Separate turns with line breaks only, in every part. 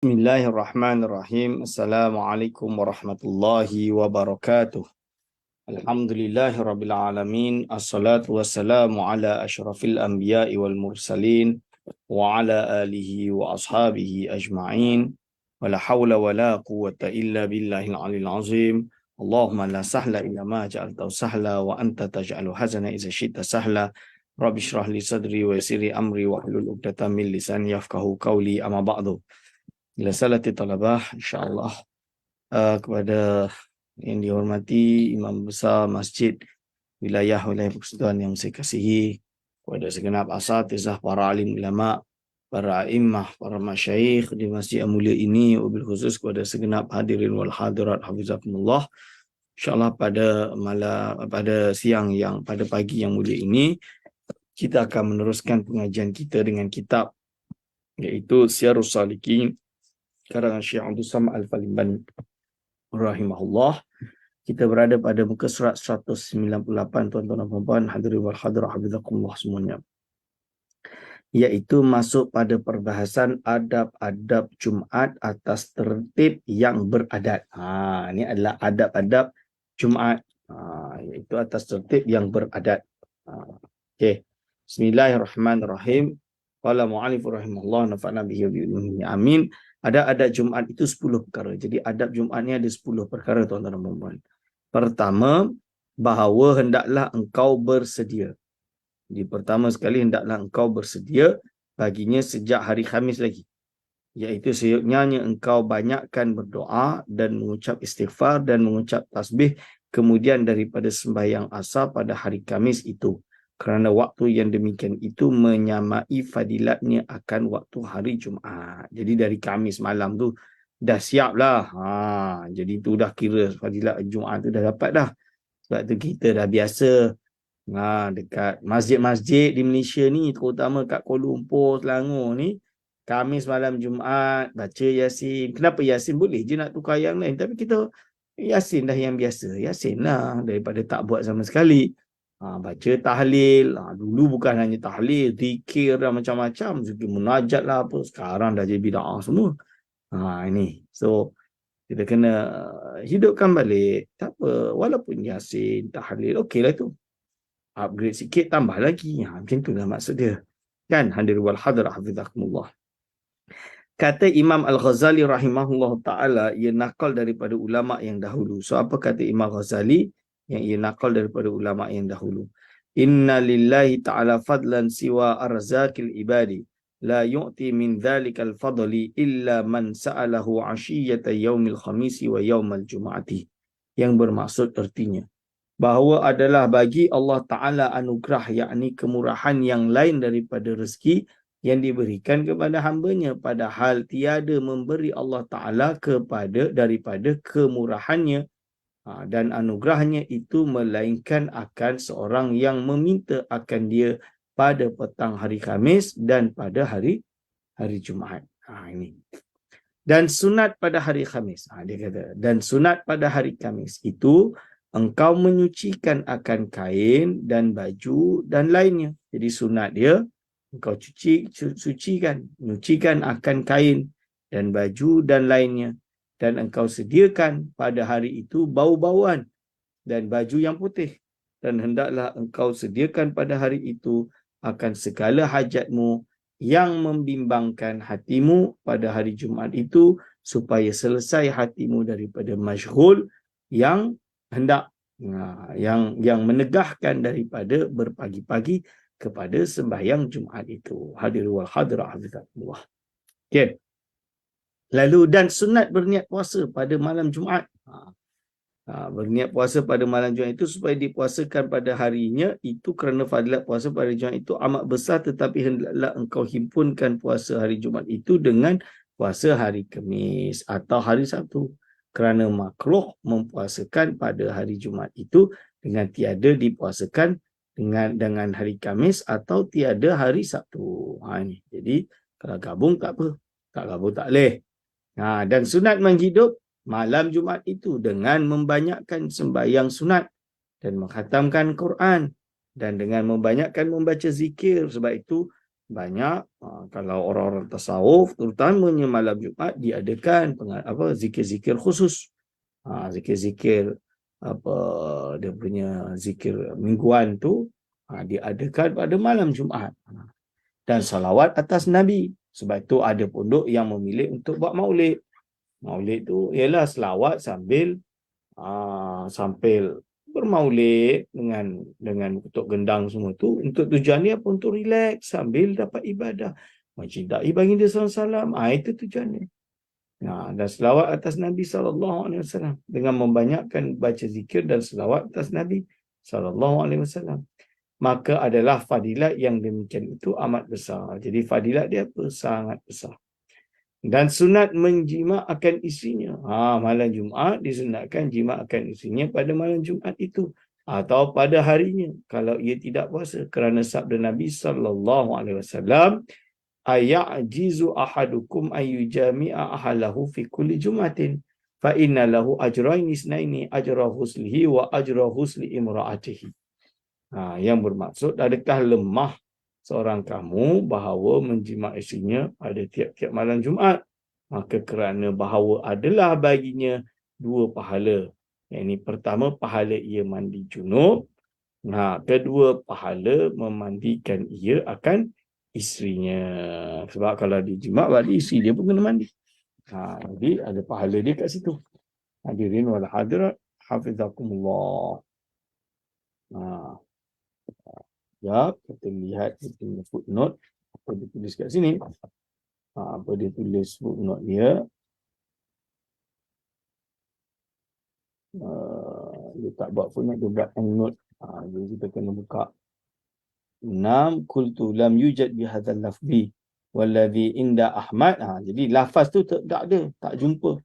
Bismillahirrahmanirrahim. Assalamualaikum warahmatullahi wabarakatuh. Alhamdulillahirabbil alamin. Assalatu wassalamu ala asyrafil anbiya'i wal mursalin wa ala alihi wa ashabihi ajma'in. Wala hawla wala quwwata illa billahil aliyil azim. Allahumma la sahla illa ma ja'altahu sahla wa anta taj'alu hazana idza syi'ta sahla. Rabbi shrah li sadri wa yassir li amri wa hlul 'uqdatam min lisani yafqahu qawli, amma ba'du. Ila salati talabah, insyaAllah, kepada yang dihormati Imam Besar Masjid Wilayah Persekutuan yang saya kasihi, kepada segenap asatizah, para alim ulama, para a'immah, para masyayikh di Masjid yang mulia ini, wabil khusus kepada segenap hadirin wal hadirat hafizakumullah. InsyaAllah pada pagi yang mulia ini, kita akan meneruskan pengajian kita dengan kitab, iaitu Syiarus Salikin karangan Syekh Abdul Samad Al-Falimbani rahimahullah. Kita berada pada muka surat 198, tuan-tuan dan puan-puan, hadirin wal hadirat hafizakumullah semuanya. Iaitu masuk pada perbahasan adab-adab Jumaat atas tertib yang beradat. Ini adalah adab-adab Jumaat, iaitu atas tertib yang beradat. Okey. Bismillahirrahmanirrahim. Qala mu'allif rahimahullah nafa'na bihi wa bi'ilmihi amin. Ada adab Jumaat itu 10 perkara. Jadi adab Jumaat ni ada 10 perkara, tuan-tuan dan puan-puan. Pertama, bahawa hendaklah engkau bersedia. Jadi pertama sekali, hendaklah engkau bersedia baginya sejak hari Khamis lagi. Iaitu seyogyanya engkau banyakkan berdoa dan mengucap istighfar dan mengucap tasbih kemudian daripada sembahyang asar pada hari Khamis itu. Kerana waktu yang demikian itu menyamai fadilatnya akan waktu hari Jumaat. Jadi dari Khamis malam tu dah siap lah. Jadi tu dah kira fadilat Jumaat tu dah dapat dah. Sebab tu kita dah biasa dekat masjid-masjid di Malaysia ni, terutama kat Kuala Lumpur, Selangor ni, Khamis malam Jumaat baca Yasin. Kenapa Yasin? Boleh je nak tukar yang lain. Tapi kita Yasin dah yang biasa. Yasin lah daripada tak buat sama sekali. Baca tahlil. Dulu bukan hanya tahlil, zikir dan macam-macam, zikir munajat lah apa. Sekarang dah jadi bid'ah semua. Ini. So kita kena hidupkan balik. Tak apa, walaupun Yasin, tahlil, okey lah tu. Upgrade sikit, tambah lagi. Macam tu lah maksud dia. Kan? Hadir wal hadir hafizakumullah. Kata Imam Al-Ghazali rahimahullah ta'ala, ia nakal daripada ulama' yang dahulu. So apa kata Imam Ghazali yang ia nakal daripada ulama' yang dahulu? Inna lillahi ta'ala fadlan siwa arzakil ibadi. La yu'ti min dhalikal fadli illa man sa'alahu ashiyata yaumil khamisi wa yaumal jum'ati. Yang bermaksud artinya, bahawa adalah bagi Allah Ta'ala anugerah, yakni kemurahan yang lain daripada rezeki yang diberikan kepada hambanya, padahal tiada memberi Allah Ta'ala daripada kemurahannya dan anugerahnya itu melainkan akan seorang yang meminta akan dia pada petang hari Khamis dan pada hari Jumaat. Ini. Dan sunat pada hari Khamis. Dia kata, dan sunat pada hari Khamis itu engkau menyucikan akan kain dan baju dan lainnya. Jadi sunat dia, engkau nyucikan akan kain dan baju dan lainnya. Dan engkau sediakan pada hari itu bau-bauan dan baju yang putih. Dan hendaklah engkau sediakan pada hari itu akan segala hajatmu yang membimbangkan hatimu pada hari Jumaat itu, supaya selesai hatimu daripada masyghul yang hendak yang menegahkan daripada berpagi-pagi kepada sembahyang Jumaat itu. Hadir wal hadirah hafizakumullah. Okey. Lalu dan sunat berniat puasa pada malam Jumaat. Berniat puasa pada malam Jumaat itu supaya dipuasakan pada harinya itu, kerana fadilat puasa pada Jumaat itu amat besar, tetapi hendaklah engkau himpunkan puasa hari Jumaat itu dengan puasa hari Khamis atau hari Sabtu. Kerana makruh mempuasakan pada hari Jumaat itu dengan tiada dipuasakan dengan hari Khamis atau tiada hari Sabtu. Ini. Jadi kalau gabung tak apa, tak gabung tak boleh. Dan sunat menghidup malam Jumaat itu dengan membanyakkan sembahyang sunat dan mengkhatamkan Quran dan dengan membanyakkan membaca zikir. Sebab itu banyak. Kalau orang-orang tasawuf, terutamanya malam Jumaat, diadakan zikir-zikir khusus. Zikir-zikir apa dia punya zikir mingguan tu diadakan pada malam Jumaat. Dan salawat atas Nabi. Sebab itu ada pondok yang memilih untuk buat maulid. Maulid tu ialah selawat sambil bermaulid dengan ketuk gendang semua tu, untuk tujuan dia apa? Untuk relax sambil dapat ibadah. Mencintai baginda SAW. Itu tujuannya. Dan selawat atas Nabi SAW dengan membanyakkan baca zikir dan selawat atas Nabi SAW. Maka adalah fadilat yang demikian itu amat besar. Jadi fadilat dia apa? Sangat besar. Dan sunat menjima akan isinya. Malam Jumaat disunatkan jima akan isinya pada malam Jumaat itu atau pada harinya kalau ia tidak puasa, kerana sabda Nabi SAW, ayajizu ahadukum ayyujami'a ahlahu fi kulli jumatin fa inna lahu ajrayn isnaini, ajra huslihi wa ajra husli imra'atihi. Yang bermaksud, adakah lemah seorang kamu bahawa menjima isinya pada tiap-tiap malam Jumaat? Maka kerana bahawa adalah baginya dua pahala. Yang ini pertama, pahala ia mandi junub. Kedua, pahala memandikan ia akan isterinya. Sebab kalau dijima, berarti isteri dia pun kena mandi. Jadi ada pahala dia kat situ. Hadirin wal hadirat, hafizakumullah. Ya, kita lihat footnote apa dia tulis kat sini. Apa dia tulis footnote dia? Dia tak buat footnote, dia buat endnote. Jadi kita kena buka. 6 qultu lam yujad bi hadzal lafzi walladhi inda Ahmad. Jadi lafaz tu tak ada, tak jumpa.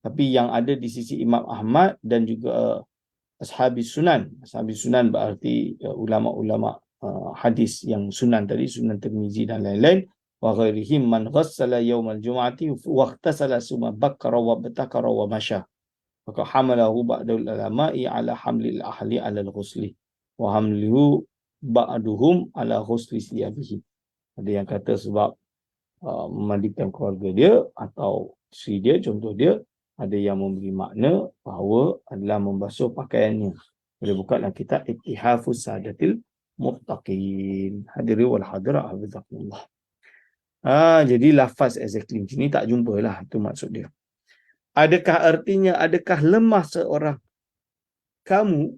Tapi yang ada di sisi Imam Ahmad dan juga Ashabis Sunan. Ashabis Sunan berarti ulama-ulama hadis yang sunan tadi, Sunan Tirmizi dan lain-lain. Wa ghairihim man ghassala yawmal jum'ati wa ightasala summa bakkara wa batakara wa masya. Maka hamalahu ba'dul ulama'i ala hamlil ahli ala al-ghusli wa hamlihu ba'duhum ala ghusli siyabihi. Ada yang kata sebab memandikan keluarga dia atau isteri dia, contoh dia, ada yang memberi makna bahawa adalah membasuh pakaiannya. Boleh buka dalam kitab Ittihafus Sadatil Muttaqin. Hadirin wal hadirat, hafizakumullah. Jadi lafaz exactly macam ni tak jumpa lah. Itu maksud dia. Adakah artinya, adakah lemah seorang kamu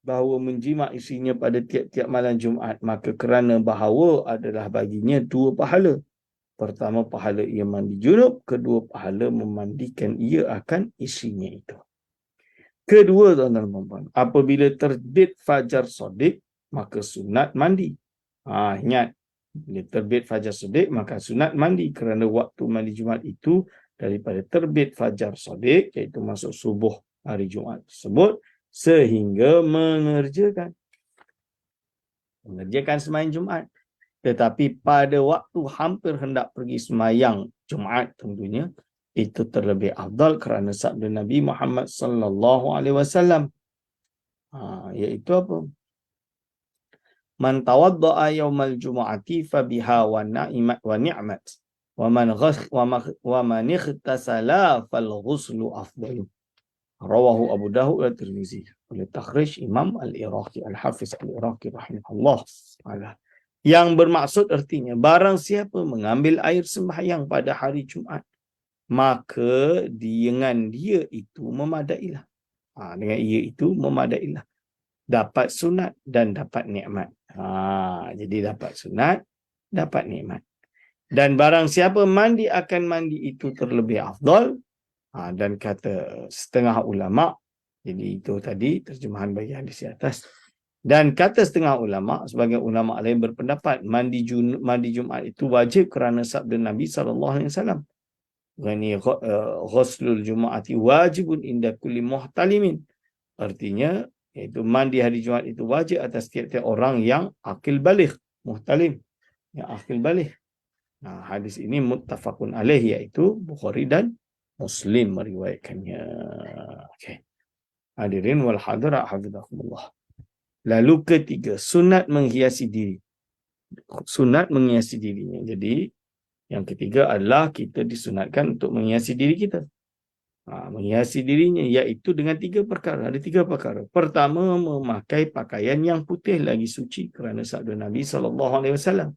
bahawa menjima isinya pada tiap-tiap malam Jumaat? Maka kerana bahawa adalah baginya dua pahala. Pertama, pahala ia mandi junub. Kedua, pahala memandikan ia akan isinya itu. Kedua, tuan-tuan dan puan-puan, apabila terbit fajar sodik, maka sunat mandi. Ingat, bila terbit fajar sodik, maka sunat mandi. Kerana waktu mandi Jumaat itu daripada terbit fajar sodik, iaitu masuk subuh hari Jumaat tersebut, sehingga mengerjakan sembahyang Jumaat. Tetapi pada waktu hampir hendak pergi sembahyang Jumaat tentunya, itu terlebih afdal kerana sabda Nabi Muhammad sallallahu alaihi wasallam, iaitu apa? Man tawadda'a yaumal jumu'ati fa biha wa na'imat wa ni'mat wa man ightasala fal ghuslu afdalu. Rawahu Abu Dawud dan Tirmizi. Oleh takhrij Imam Al-Iraqi, Al-Hafiz Al-Iraqi rahimahullah taala. Yang bermaksud artinya, barang siapa mengambil air sembahyang pada hari Jumaat, maka dengan dia itu memadailah. Dengan ia itu memadailah. Dapat sunat dan dapat nikmat. Jadi dapat sunat, dapat nikmat. Dan barang siapa mandi akan mandi itu terlebih afdal. Dan kata setengah ulama, jadi itu tadi terjemahan bagi hadis di atas. Dan kata setengah ulama, sebagai ulama lain berpendapat mandi Jumaat itu wajib kerana sabda Nabi SAW. Ghuslul Jum'ati wajibun inda kulli muhtalimin. Artinya, iaitu mandi hari Jumaat itu wajib atas tiap-tiap orang yang akil baligh, muhtalim, yang akil baligh. Hadis ini muttafaqun alaih, iaitu Bukhari dan Muslim meriwayatkannya. Okay. Hadirin wal hadirat, hafizakumullah. Lalu ketiga, sunat menghiasi diri. sunat menghiasi dirinya. Jadi yang ketiga adalah kita disunatkan untuk menghiasi diri kita. Menghiasi dirinya iaitu dengan tiga perkara. Ada tiga perkara. Pertama, memakai pakaian yang putih lagi suci kerana sabda Nabi SAW.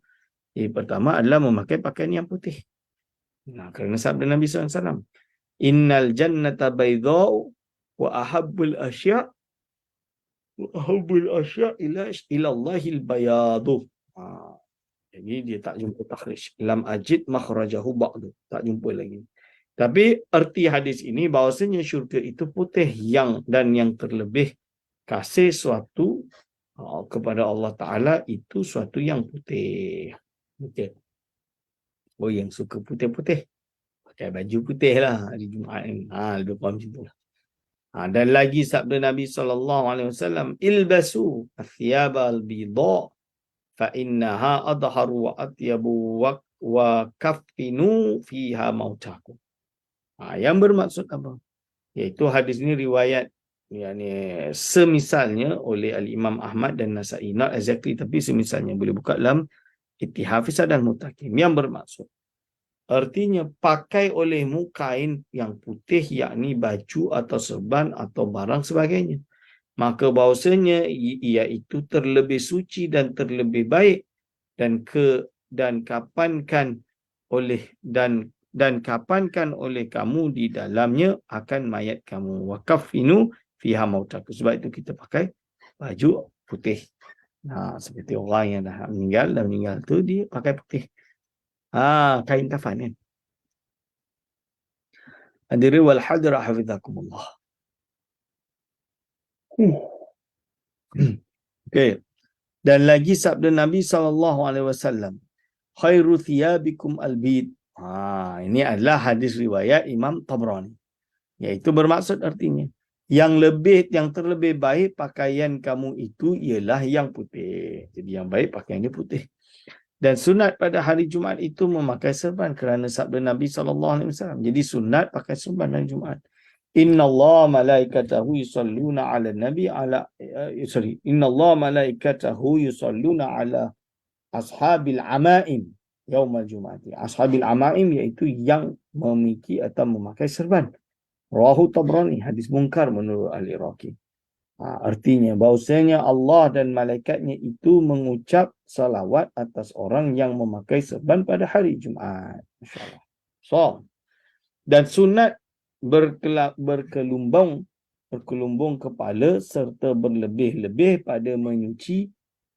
Pertama adalah memakai pakaian yang putih. Kerana sabda Nabi SAW. Innal jannata baydha'u wa ahabbul asya' ila Allahil bayadu. Jadi dia tak jumpa takhrij. Lam ajid makhrajahu ba'du. Tak jumpa lagi. Tapi erti hadis ini bahawasanya syurga itu putih yang terlebih kasih suatu kepada Allah Ta'ala itu suatu yang putih. Okay. Yang suka putih-putih pakai baju putih lah hari Jumaat ni. Lebih faham macam tu lah. Dan lagi sabda Nabi SAW, ilbasu athiyabal bidha fa innaha adharu wa atyabu wa kaffinu fiha mautakum. Yang bermaksud apa? Iaitu hadis ini riwayat semisalnya oleh Al-Imam Ahmad dan Nasa'i. Not exactly, tapi semisalnya. Boleh buka dalam Ittihafizah dan Mutakim. Yang bermaksud, artinya pakai olehmu kain yang putih, yakni baju atau serban atau barang sebagainya. Maka bahawasanya ia itu terlebih suci dan terlebih baik dan kapankan oleh kamu di dalamnya akan mayat kamu. Wa kaffinu fiha mautakum. Sebab itu kita pakai baju putih. Seperti orang yang dah meninggal tu dia pakai putih. Kain kafan kan. Hadiri wal hadra hafizakumullah. Okay. Dan lagi sabda Nabi SAW, khairu thiyabikum albid. Ini adalah hadis riwayat Imam Tabrani. Iaitu bermaksud artinya, yang terlebih baik pakaian kamu itu ialah yang putih. Jadi yang baik pakaiannya putih. Dan sunat pada hari Jumaat itu memakai serban kerana sabda Nabi SAW. Jadi sunat pakai serban hari Jumaat. Inna Allah malaikatahu yusalluna ala nabi Inna Allah malaikatahu yusalluna ala ashabil amaim yaumal jum'ati. Ashabil amaim iaitu yang memiliki atau memakai serban. Rawahu Tabrani, hadis munkar menurut Al-Iraqi. Artinya bahawasanya Allah dan malaikatnya itu mengucap salawat atas orang yang memakai serban pada hari Jumaat. Masya-Allah. Dan sunat berkelumbung kepala serta berlebih-lebih pada menyuci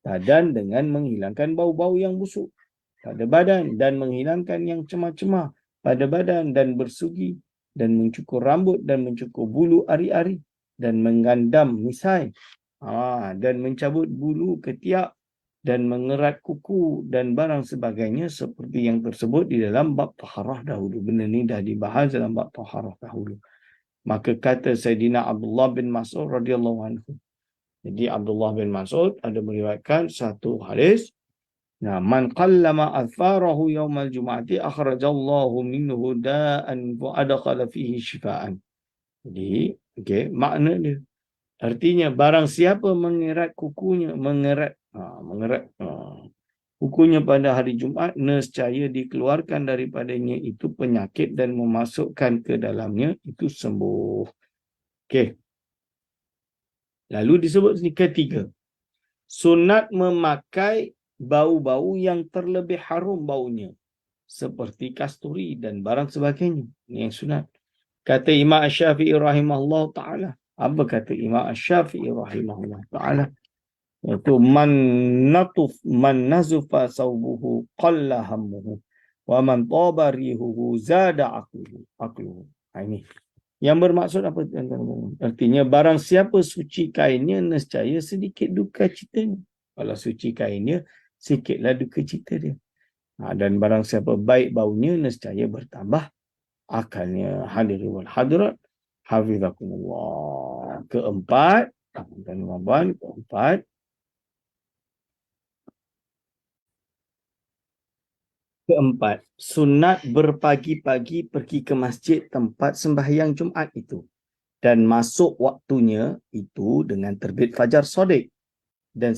badan dengan menghilangkan bau-bau yang busuk pada badan dan menghilangkan yang cemah-cemah pada badan dan bersugi dan mencukur rambut dan mencukur bulu ari-ari dan menggandam misai dan mencabut bulu ketiak dan mengerat kuku dan barang sebagainya seperti yang tersebut di dalam bab taharah dahulu. Benda ni dah dibahas dalam bab taharah dahulu. Maka kata Sayyidina Abdullah bin Mas'ud radhiyallahu anhu. Jadi Abdullah bin Mas'ud ada meriwayatkan satu hadis. Man qallama atharahu yawmal jum'ati akhrajallahu minhu da'an wa adkhala fihi shifaan. Jadi, makna dia. Artinya barang siapa mengerat kukunya, kukunya pada hari Jumaat, nescaya dikeluarkan daripadanya itu penyakit dan memasukkan ke dalamnya itu sembuh. Lalu disebut sini ketiga. Sunat memakai bau-bau yang terlebih harum baunya. Seperti kasturi dan barang sebagainya. Ini yang sunat. Kata Imam Asy-Syafi'i rahimahullah ta'ala. Apa kata Imam Asy-Syafi'i rahimahullah ta'ala? Iaitu man nazufa sawbuhu qalla hammuhu wa man taba rihuhu zada aqluhu. Ini yang bermaksud apa? Artinya barang siapa suci kainnya, nescaya sedikit duka citanya. Kalau suci kainnya, sikitlah duka cita dia. Dan barang siapa baik baunya, nescaya bertambah akalnya. Hadirin wal hadirat hafizakumullah. Keempat, sunat berpagi-pagi pergi ke masjid tempat sembahyang Jumaat itu. Dan masuk waktunya itu dengan terbit fajar sodik. Dan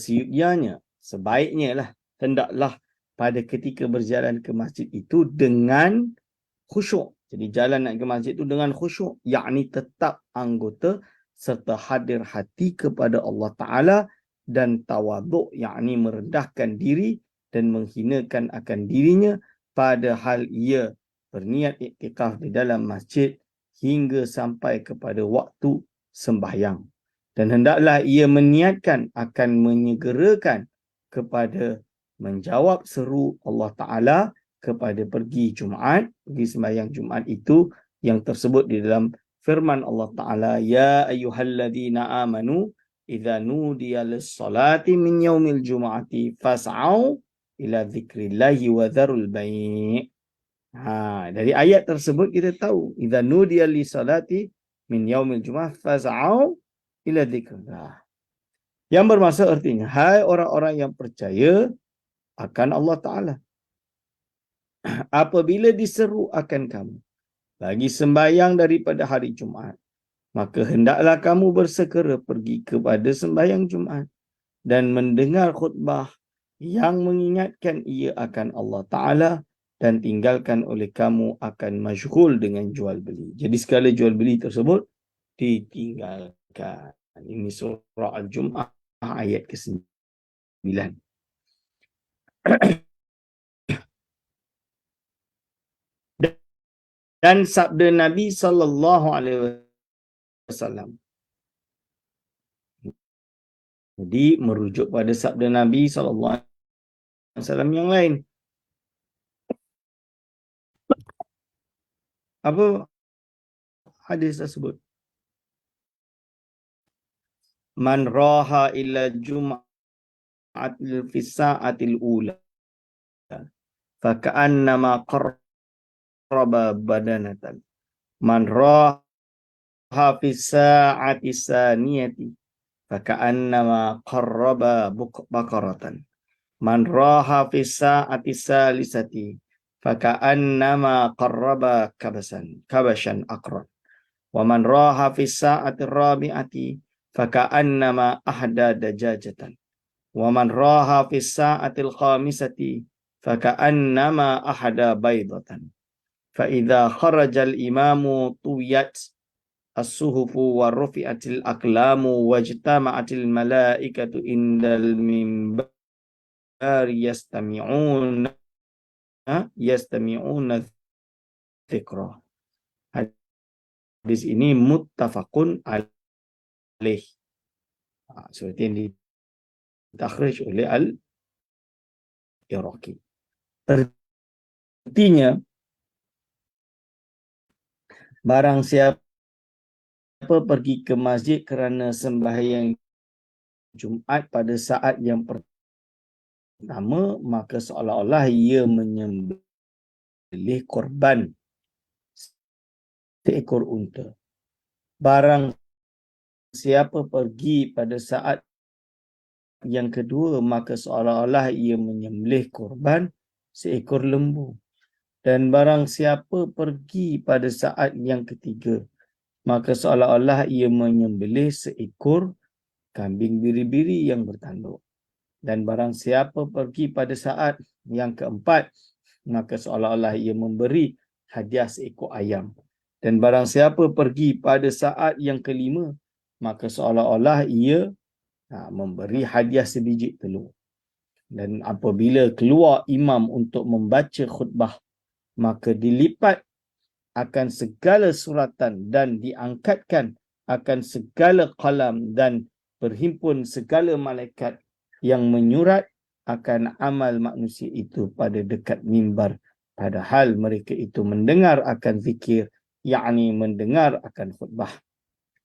sebaiknya lah hendaklah pada ketika berjalan ke masjid itu dengan khusyuk. Jadi jalan nak ke masjid itu dengan khusyuk, yakni tetap anggota serta hadir hati kepada Allah Ta'ala dan tawaduk, yakni merendahkan diri dan menghinakan akan dirinya padahal ia berniat iktikaf di dalam masjid hingga sampai kepada waktu sembahyang. Dan hendaklah ia meniatkan akan menyegerakan kepada menjawab seru Allah Ta'ala kepada pergi Jumaat, pergi sembahyang Jumaat itu yang tersebut di dalam firman Allah Ta'ala, Ya ayyuhalladzina amanu, idza nudiya lis-salati min yaumil jum'ati fas'au ila dzikrillahi wa dzarul bai'. Dari ayat tersebut kita tahu, idza nudiya lis-salati min yaumil jum'ah fas'au ila dzikrillah. Yang bermaksud artinya, hai orang-orang yang percaya akan Allah Ta'ala, apabila diseru akan kamu bagi sembahyang daripada hari Jumaat, maka hendaklah kamu bersegera pergi kepada sembahyang Jumaat dan mendengar khutbah yang mengingatkan ia akan Allah Ta'ala dan tinggalkan oleh kamu akan masyghul dengan jual beli. Jadi segala jual beli tersebut ditinggalkan. Ini surah Al-Jum'ah ayat ke-9. Dan sabda Nabi SAW. Jadi merujuk pada sabda Nabi SAW yang lain. Apa hadis tersebut? Man raha ila jum'atil fi sa'atil ula faka'annama qarraba badanatan. Man raha fi sa'ati saniyati faka'annama qarraba baqaratan. Man raha fi sa'ati salisati faka'annama qarraba kabashan aqran. Wa man raha fi sa'ati rabi'ati faka'annama ahda dajajatan. Wa man raha fi sa'ati al-khamisati faka'annama ahda baydatan. Fa idza kharaja al-imamu tuyat as-suhufu wa rufi'atil aqlamu wajtama'atil malaikatu indal minbar yastami'una dzikra. Hadis ini muttafaqun alaih. Seperti yang ditakhrij oleh Al-Iraqi. Artinya, barang siapa pergi ke masjid kerana sembahyang Jumaat pada saat yang pertama, maka seolah-olah ia menyembelih korban seekor unta. Barang siapa pergi pada saat yang kedua, maka seolah-olah ia menyembelih korban seekor lembu. Dan barang siapa pergi pada saat yang ketiga, maka seolah-olah ia menyembelih seekor kambing biri-biri yang bertanduk. Dan barang siapa pergi pada saat yang keempat, maka seolah-olah ia memberi hadiah seekor ayam. Dan barang siapa pergi pada saat yang kelima, maka seolah-olah ia memberi hadiah sebiji telur. Dan apabila keluar imam untuk membaca khutbah, maka dilipat akan segala suratan dan diangkatkan akan segala qalam dan berhimpun segala malaikat yang menyurat akan amal manusia itu pada dekat mimbar, padahal mereka itu mendengar akan zikir, yakni mendengar akan khutbah.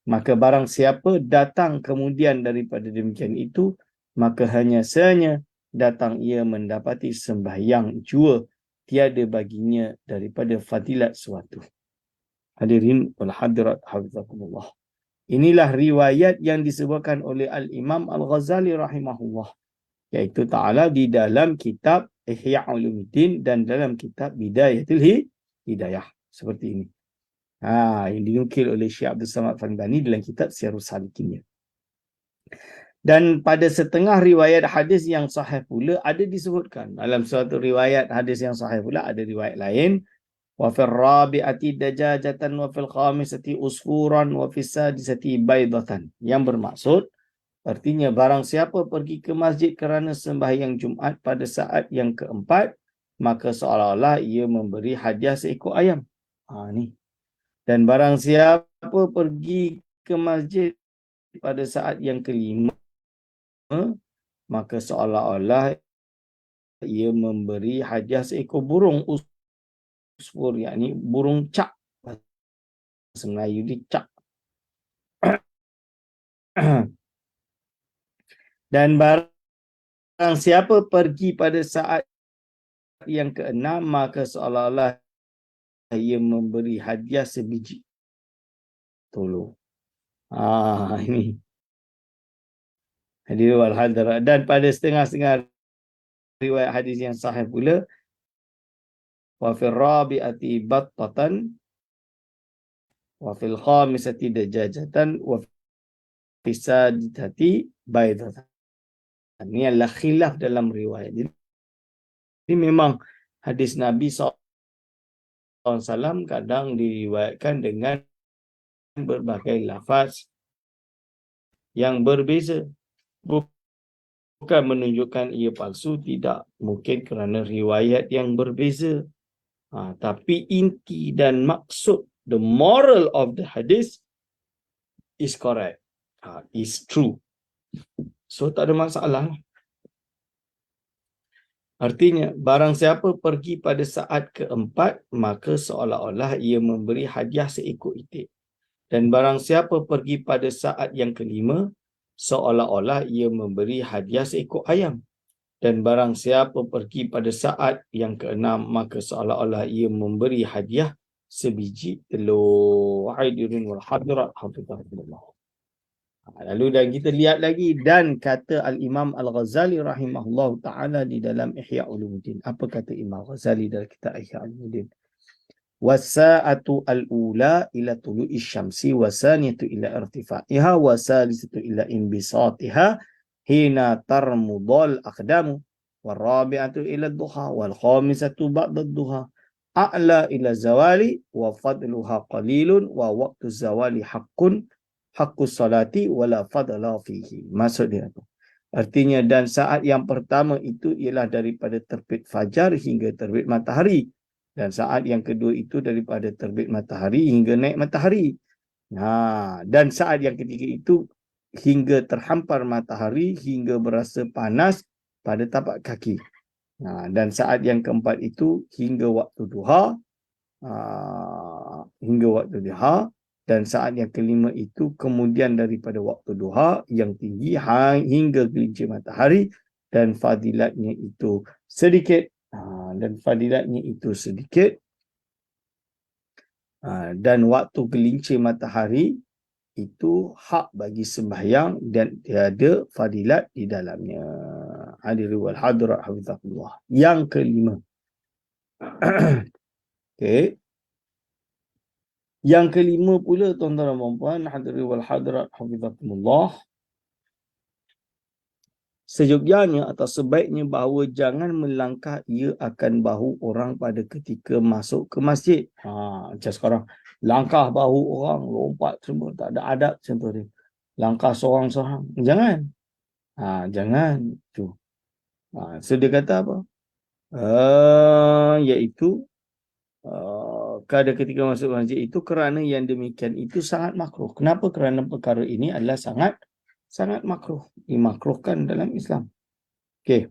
Maka barang siapa datang kemudian daripada demikian itu, maka hanya sahaja datang ia mendapati sembahyang jua, tiada baginya daripada fadilat suatu. Hadirin wal hadirat hafizakumullah. Inilah riwayat yang disebutkan oleh Al-Imam Al-Ghazali rahimahullah, iaitu ta'ala di dalam kitab Ihya Ulumuddin dan dalam kitab Bidayatul Hidayah. Seperti ini. Yang dinukil oleh Syekh Abdul Samad Al-Bani dalam kitab Syiarus Salikinnya. Dan pada setengah riwayat hadis yang sahih pula ada disebutkan. Dalam suatu riwayat hadis yang sahih pula ada riwayat lain. Wa fil rabi'ati dajajatan wa fil khamisati usfuran wa fis sadisati baydatan. Yang bermaksud, artinya barang siapa pergi ke masjid kerana sembahyang Jumaat pada saat yang keempat, maka seolah-olah ia memberi hadiah seekor ayam. Ni. Dan barang siapa pergi ke masjid pada saat yang kelima, maka seolah-olah ia memberi hadiah seekor burung usfur, yakni burung cak. Bahasa Melayu ni cak. Dan barang siapa pergi pada saat yang keenam, maka seolah-olah ia memberi hadiah sebiji tolong. Ini hadis wal hadra. Dan pada setengah-setengah riwayat hadis yang sahih pula, wa fil rabi'ati battatan wa fil khamisati dajajatan wa fis sadisati baydatan. Ini adalah khilaf dalam riwayat. Jadi memang hadis Nabi SAW kadang diriwayatkan dengan berbagai lafaz yang berbeza. Bukan menunjukkan ia palsu, tidak. Mungkin kerana riwayat yang berbeza. Tapi inti dan maksud, the moral of the hadith is correct. Is true. So tak ada masalah. Artinya, barang siapa pergi pada saat keempat, maka seolah-olah ia memberi hadiah seekor itik. Dan barang siapa pergi pada saat yang kelima, seolah-olah ia memberi hadiah seekor ayam. Dan barang siapa pergi pada saat yang keenam, maka seolah-olah ia memberi hadiah sebiji telur. Hadirin wal hadirat hafizahumullah. Lalu dan kita lihat lagi, dan kata Al-Imam Al-Ghazali rahimahullah ta'ala di dalam Ihya Ulumuddin. Apa kata Imam Ghazali dalam kitab Ihya Ulumuddin? Wasa'atu al-ula ila tulu'i syamsi wasaniyatu ila irtifa'iha wasalisatu ila inbisatiha hina tarmudal aqdamu warabi'atu ila duha wal khamisatu ba'da duha a'la ila zawali wa fadluha qalilun wa waqtu zawali haqqus salati wala fadla fihi. Maksud dia apa? Artinya, dan saat yang pertama itu ialah daripada terbit fajar hingga terbit matahari. Dan saat yang kedua itu daripada terbit matahari hingga naik matahari. Dan saat yang ketiga itu hingga terhampar matahari hingga berasa panas pada tapak kaki. Dan saat yang keempat itu hingga waktu duha. Dan saat yang kelima itu kemudian daripada waktu duha yang tinggi hingga gelincir matahari, dan fadilatnya itu sedikit. Dan waktu gelincir matahari itu hak bagi sembahyang dan tiada fadilat di dalamnya. Hadirin wal hadirat hafizahullah. Yang kelima. Okey. Yang kelima pula, tuan-tuan dan puan-puan, hadirin wal hadirat hafizahumullah, seyogyanya atau sebaiknya bahawa jangan melangkah ia akan bahu orang pada ketika masuk ke masjid. Macam sekarang, langkah bahu orang, lompat semua, tak ada adab contoh dia. Langkah seorang-seorang. Jangan. Jangan. Tu. So dia kata apa? Iaitu pada ketika masuk masjid itu, kerana yang demikian itu sangat makruh. Kenapa? Kerana perkara ini adalah sangat makruh, dimakruhkan dalam Islam. Okey.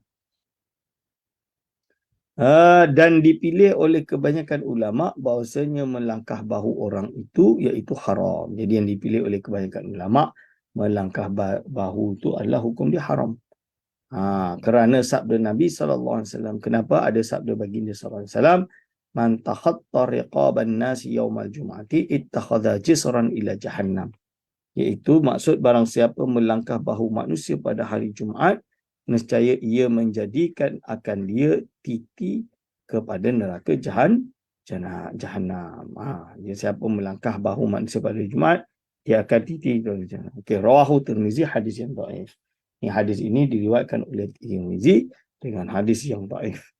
Dan dipilih oleh kebanyakan ulama bahawasanya melangkah bahu orang itu iaitu haram. Jadi yang dipilih oleh kebanyakan ulama, melangkah bahu itu adalah hukum dia haram. Kerana sabda Nabi SAW. Kenapa ada sabda baginda SAW? Man takhatta riqaban nasi yawmal jum'ati ittakhadha jisran ila jahannam. Iaitu maksud barang siapa melangkah bahu manusia pada hari Jumaat, nescaya ia menjadikan akan dia titi kepada neraka jahannam. Jadi siapa melangkah bahu manusia pada hari Jumaat, dia akan titi kepada jahannam. Okey, rawahu Tirmizi, hadis yang dhaif. Hadis ini diriwayatkan oleh Tirmizi dengan hadis yang dhaif.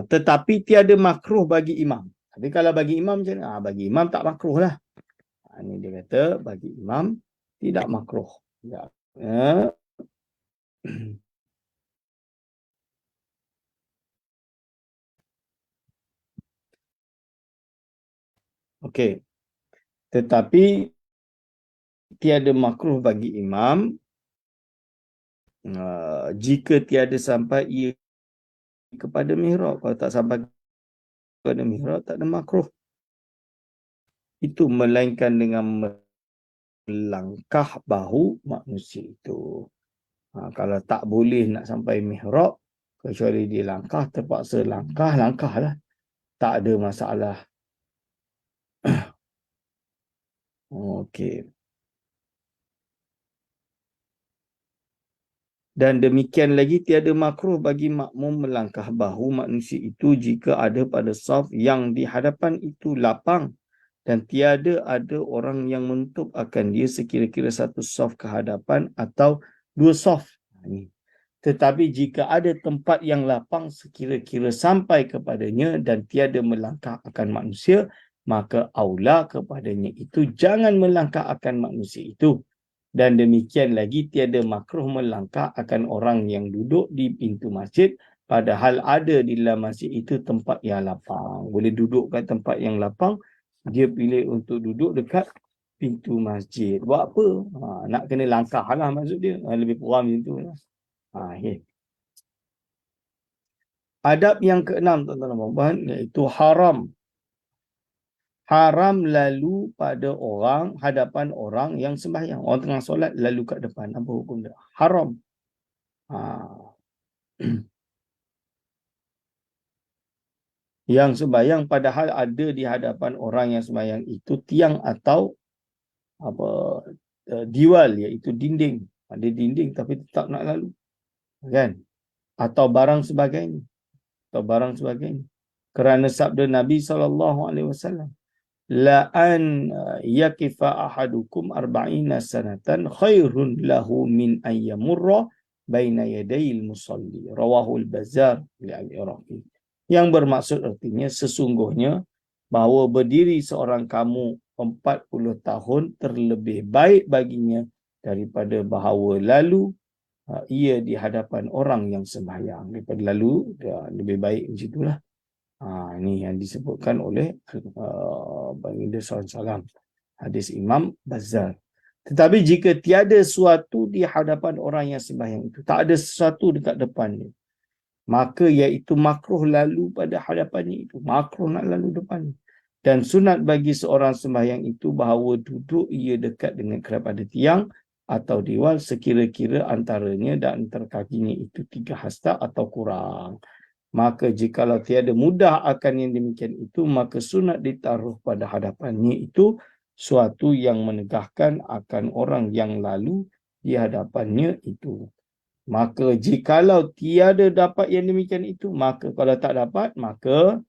Tetapi tiada makruh bagi imam. Tapi kalau bagi imam macam mana? Bagi imam tak makruh lah. Ini dia kata bagi imam tidak makruh. Ya. Okey. Tetapi tiada makruh bagi imam jika tiada sampai ia kepada mihrab. Kalau tak sampai kepada mihrab, tak ada makruh. Itu melainkan dengan melangkah bahu manusia itu. Kalau tak boleh nak sampai mihrab, kecuali dia langkah, terpaksa langkahlah. Tak ada masalah. Okey. Dan demikian lagi tiada makruh bagi makmum melangkah bahu manusia itu jika ada pada saf yang di hadapan itu lapang dan tiada ada orang yang menutup akan dia sekira-kira satu saf ke hadapan atau dua saf. Tetapi jika ada tempat yang lapang sekira-kira sampai kepadanya dan tiada melangkah akan manusia, maka aula kepadanya itu jangan melangkah akan manusia itu. Dan demikian lagi tiada makruh melangkah akan orang yang duduk di pintu masjid padahal ada di dalam masjid itu tempat yang lapang. Boleh duduk kat tempat yang lapang, dia pilih untuk duduk dekat pintu masjid. Buat apa? Nak kena langkah lah maksud dia. Lebih kurang macam tu lah. Okay. Adab yang keenam, tuan-tuan dan puan-puan, iaitu haram. Haram lalu pada orang, hadapan orang yang sembahyang. Orang tengah solat lalu kat depan. Apa hukum dia? Haram. Yang sembahyang padahal ada di hadapan orang yang sembahyang itu tiang atau diwal, iaitu dinding. Ada dinding tapi tetap nak lalu. Kan? Atau barang sebagainya. Kerana sabda Nabi SAW, la an yakifa ahadukum arba'ina sanatan khairun lahu min an yamurra baina yadayil musalli. Rawahul Bazzar li al-Iraqi. Yang bermaksud artinya sesungguhnya bahawa berdiri seorang kamu 40 tahun terlebih baik baginya daripada bahawa lalu ia di hadapan orang yang sembahyang. Daripada lalu lebih baik macam itulah. Ini yang disebutkan oleh Baginda SAW. Hadis Imam Bazzar. Tetapi jika tiada sesuatu di hadapan orang yang sembahyang itu, tak ada sesuatu dekat depannya, maka iaitu makruh lalu pada hadapannya itu. Makruh nak lalu depannya. Dan sunat bagi seorang sembahyang itu bahawa duduk ia dekat dengan kepada tiang atau diwal sekira-kira antaranya dan antara kakinya itu 3 hasta atau kurang. Maka jikalau tiada mudah akan yang demikian itu, maka sunat ditaruh pada hadapannya itu suatu yang menegahkan akan orang yang lalu di hadapannya itu. Maka jikalau tiada dapat yang demikian itu, maka kalau tak dapat, maka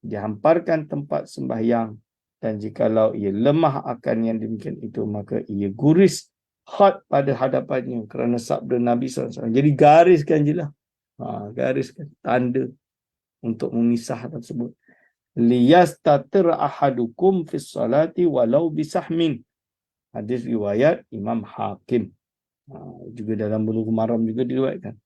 dihamparkan tempat sembahyang. Dan jikalau ia lemah akan yang demikian itu, maka ia guris khat pada hadapannya kerana sabda Nabi SAW. Jadi gariskan je lah. Gariskan tanda untuk memisah tersebut. Liyastatir ahadukum fis salati walau bisahmin. Hadis riwayat Imam Hakim. Juga dalam Bulughul Maram juga diriwayatkan.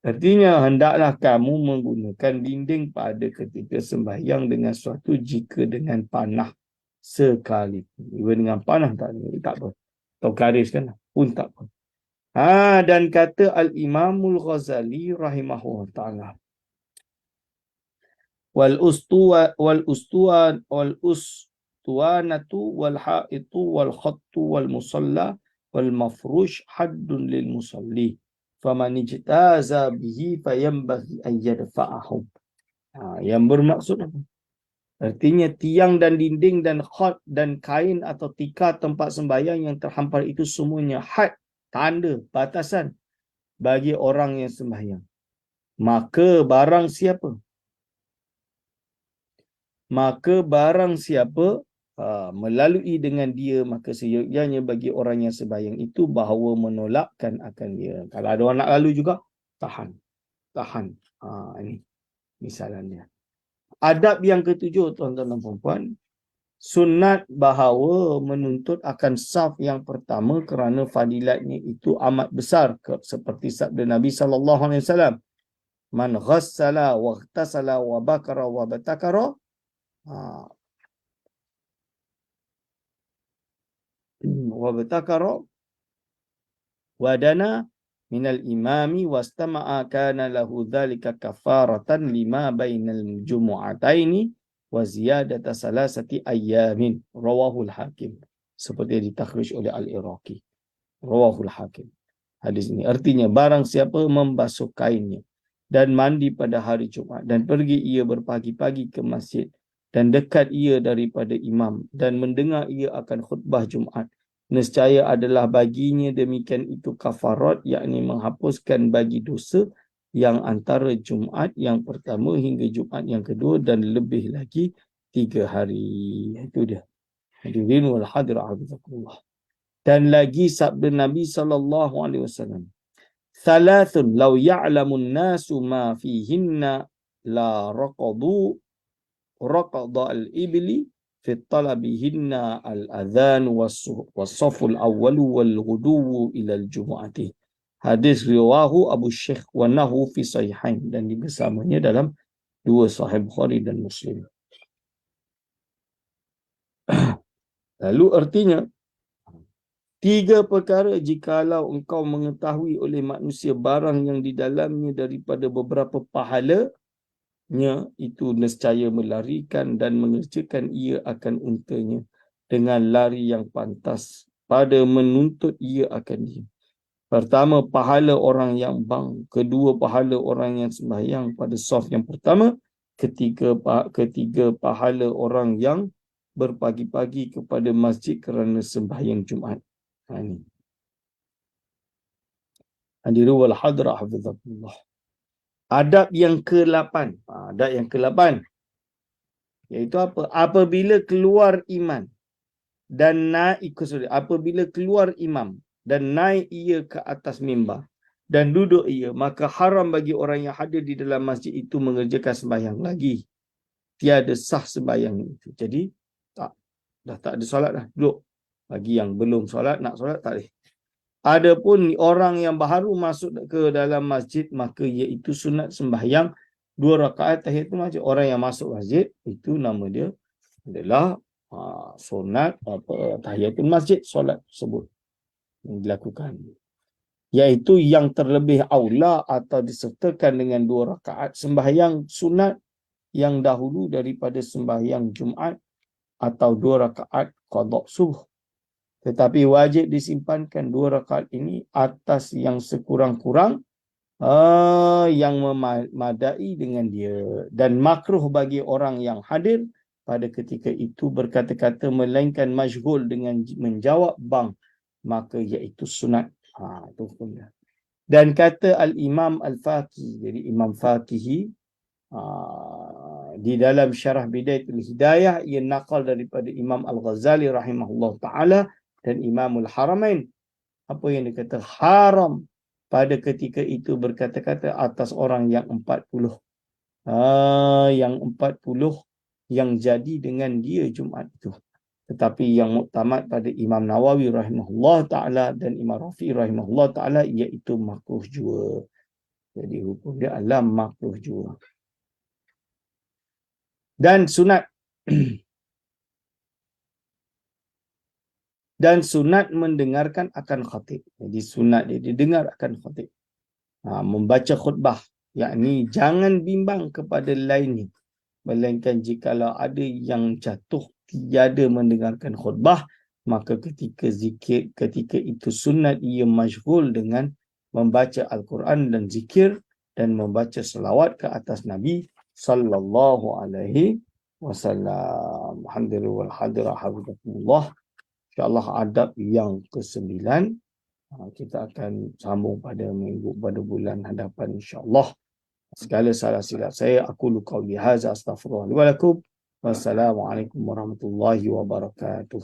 Artinya hendaklah kamu menggunakan dinding pada ketika sembahyang dengan suatu jika dengan panah sekali. Jika dengan panah tak apa. Atau gariskan pun tak apa. Dan kata Al-Imamul Ghazali rahimahullah ta'ala, wal ustuwanatu wal haitu wal khattu wal musalla wal mafrush haddun lil musalli faman ijtaza bihi fayambaghi an yadfa'ahum. Yang bermaksud apa? Artinya tiang dan dinding dan khat dan kain atau tikar tempat sembahyang yang terhampar itu semuanya had, tanda, batasan bagi orang yang sembahyang. Maka barang siapa melalui dengan dia, maka seyogyanya bagi orang yang sembahyang itu bahawa menolakkan akan dia. Kalau ada orang nak lalu juga, tahan. Ini misalannya. Adab yang ketujuh, tuan-tuan dan puan-puan, sunat bahawa menuntut akan saf yang pertama kerana fadilatnya itu amat besar, seperti sabda Nabi SAW, man ghassala wa ightasala wa bakara wa batakara, wa batakara wa dana minal imami wastama'a kana lahu dhalika kafaratan lima bainal jumu'ataini wa ziyadata salasati ayyamin, rawahul hakim, seperti ditakhrij oleh Al-Iraqi. Rawahul hakim. Hadis ini artinya, barang siapa membasuh kainnya dan mandi pada hari Jumaat dan pergi ia berpagi-pagi ke masjid dan dekat ia daripada imam dan mendengar ia akan khutbah Jumaat, nescaya adalah baginya demikian itu kafarat, yakni menghapuskan bagi dosa yang antara Jumaat yang pertama hingga Jumaat yang kedua dan lebih lagi 3 hari. Itu dia. Hadirin wal hadirat hafizakumullah. Dan lagi sabda Nabi SAW, thalathun law ya'lamun nasu ma fihinna la raqada al-ibli fi talabihinna al-adhan was-saful awwalu wal-ghuduwu ila al-jumu'ati. Hadis riwahu Abu Syekh wa nahu fi sahihain, dan bersamanya dalam 2 sahih Bukhari dan Muslim. Lalu artinya, 3 perkara jikalau engkau mengetahui oleh manusia barang yang di dalamnya daripada beberapa pahalanya, itu nescaya melarikan dan mengerjakan ia akan untanya dengan lari yang pantas pada menuntut ia akan dia. Pertama, pahala orang yang bang. Kedua, pahala orang yang sembahyang pada saf yang pertama. Ketiga, pahala orang yang berpagi-pagi kepada masjid kerana sembahyang Jumaat. Ini. Hadirin wal hadirat hafizakumullah. Adab yang ke-8. Adab yang ke-8 iaitu apa? Apabila keluar iman dan apabila keluar imam dan naik ia ke atas mimbar dan duduk ia, maka haram bagi orang yang hadir di dalam masjid itu mengerjakan sembahyang lagi. Tiada sah sembahyang itu. Jadi dah tak ada solat dah, duduk. Bagi yang belum solat, nak solat tak boleh. Adapun orang yang baru masuk ke dalam masjid, maka iaitu sunat sembahyang 2 rakaat tahiyatul masjid. Orang yang masuk masjid itu nama dia adalah sunat tahiyatul masjid, solat tersebut yang dilakukan, iaitu yang terlebih aula atau disertakan dengan 2 rakaat sembahyang sunat yang dahulu daripada sembahyang Jumaat atau 2 rakaat qada subuh. Tetapi wajib disimpankan 2 rakaat ini atas yang sekurang-kurang yang memadai dengan dia, dan makruh bagi orang yang hadir pada ketika itu berkata-kata melainkan masyghul dengan menjawab bang, maka iaitu sunat. Itu hukumnya. Dan kata Al-Imam Al-Faqih, jadi Imam Faqihi, di dalam syarah Bidayatul Hidayah, ia nakal daripada Imam Al-Ghazali rahimahullah ta'ala dan Imamul Haramain. Apa yang dikata haram pada ketika itu berkata-kata atas orang yang 40. Yang 40 yang jadi dengan dia Jumaat itu. Tetapi yang muktamad pada Imam Nawawi rahimahullah ta'ala dan Imam Rafi'i rahimahullah ta'ala iaitu makruh jua. Jadi hukum dia adalah makruh jua. Dan sunat dan sunat mendengarkan akan khatib. Jadi sunat dia didengar akan khatib. Membaca khutbah, yakni jangan bimbang kepada lainnya, melainkan jikalau ada yang jatuh tiada mendengarkan khutbah, maka ketika zikir, ketika itu sunat ia masyghul dengan membaca Al-Quran dan zikir dan membaca selawat ke atas Nabi sallallahu alaihi wasallam. Alhamdulillah wal hadirat hafizakumullah. InsyaAllah adab yang ke-9 kita akan sambung pada bulan hadapan insyaAllah. Segala salah silap saya, aku qauli hadza astaghfirullah li wa lakum Wassalamualaikum warahmatullahi wabarakatuh.